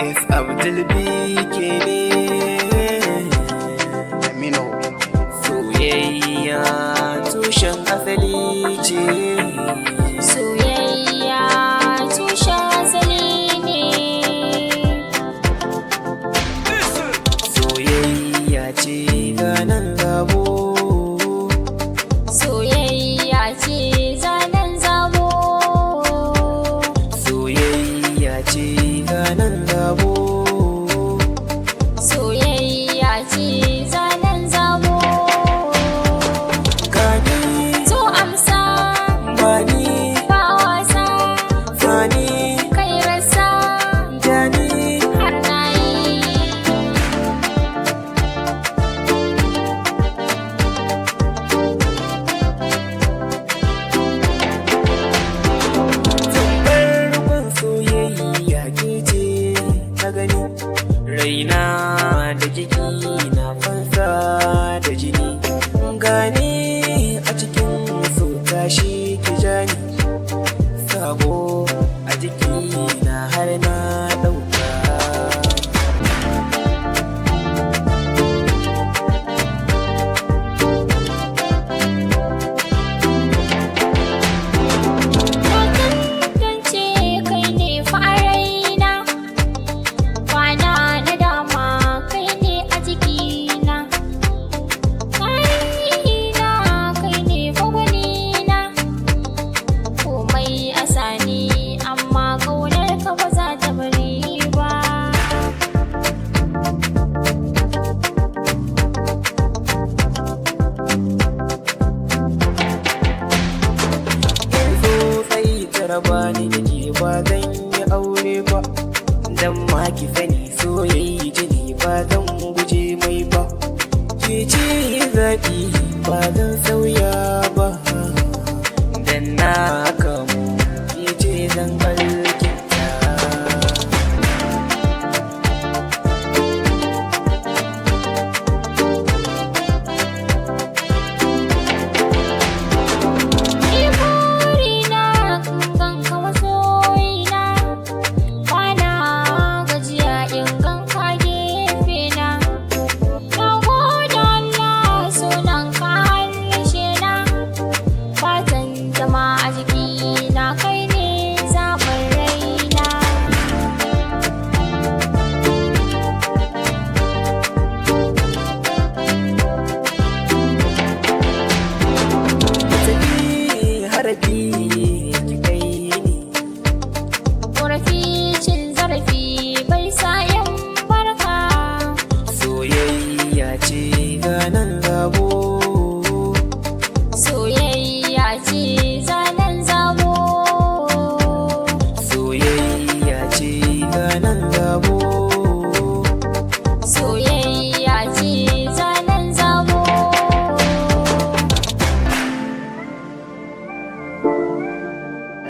If Abdul Bikini Amino soyayya tushen asali ce. Soyayya tushen asali ne. Soyayya ce zanen zabo. Soyayya ce zanen zabo. Soyayya ce zanen zabo. Soyayya ce zanen zabo. Gani Zo amsa bani ba wasa, fani kai rasa jani. har na yi. Farkon soyayya ke ce na gani, raina da jiki na fansa da jini. Gani a cikin so tashi ki jani, sabo a jiki na har na ɗauka. Na tantance kai ne fa a raina, kwana na dama kai ne a jikina. Tarihi na kai ne fa gwanina, komai a sani amma ƙaunar ka ba za ta bari ba. Yanzu sai ta raba ni da ke ba zan yi aure ba, dan ma ki sani soyayya jini ba zan guje mai ba. Ke ce zaɓi ba zan sauya ba, dan na kamu ke ce zan alkinta. Ni burina kan ganka masoyina, bana gajiya in ganka gefena. Na gode Allah sunan ka harshena, fatan zama a jikina kai ne zaɓin raina. Tafi harafi ki kai ni, Ƙorafi cin zarafi bai sa in barka. soyayya ce ganan